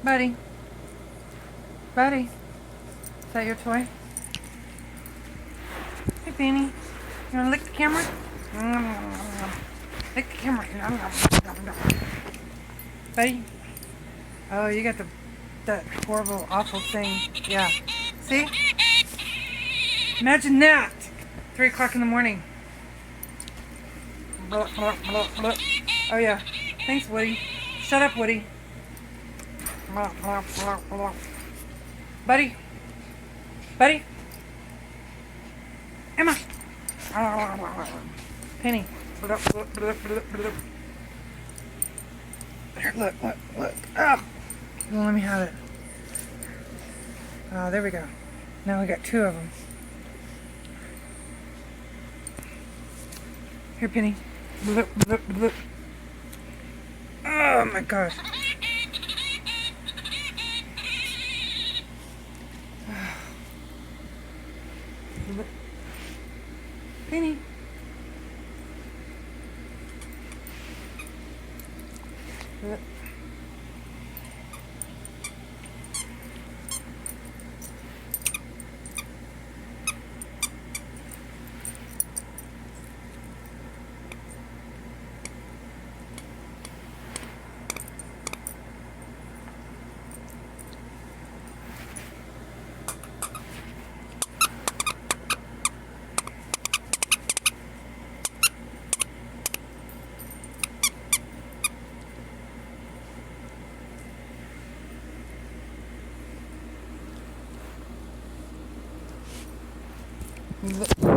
Buddy. Buddy. Is that your toy? Hey, Penny. You wanna lick the camera? Lick the camera. Buddy. Oh, you got that horrible, awful thing. Yeah. See? Imagine that. 3 o'clock in the morning. Blah, blah, blah, blah. Oh, yeah. Thanks, Woody. Shut up, Woody. Blah, blah, blah, blah. Buddy. Buddy. Emma. Penny. Blah, blah, blah, blah, blah. Here, look. Oh. Well, let me have it. Oh, there we go. Now we got 2 of them. Here, Penny. Bloop, bloop, bloop. Oh my gosh. Penny. Bloop. Bloop, bloop.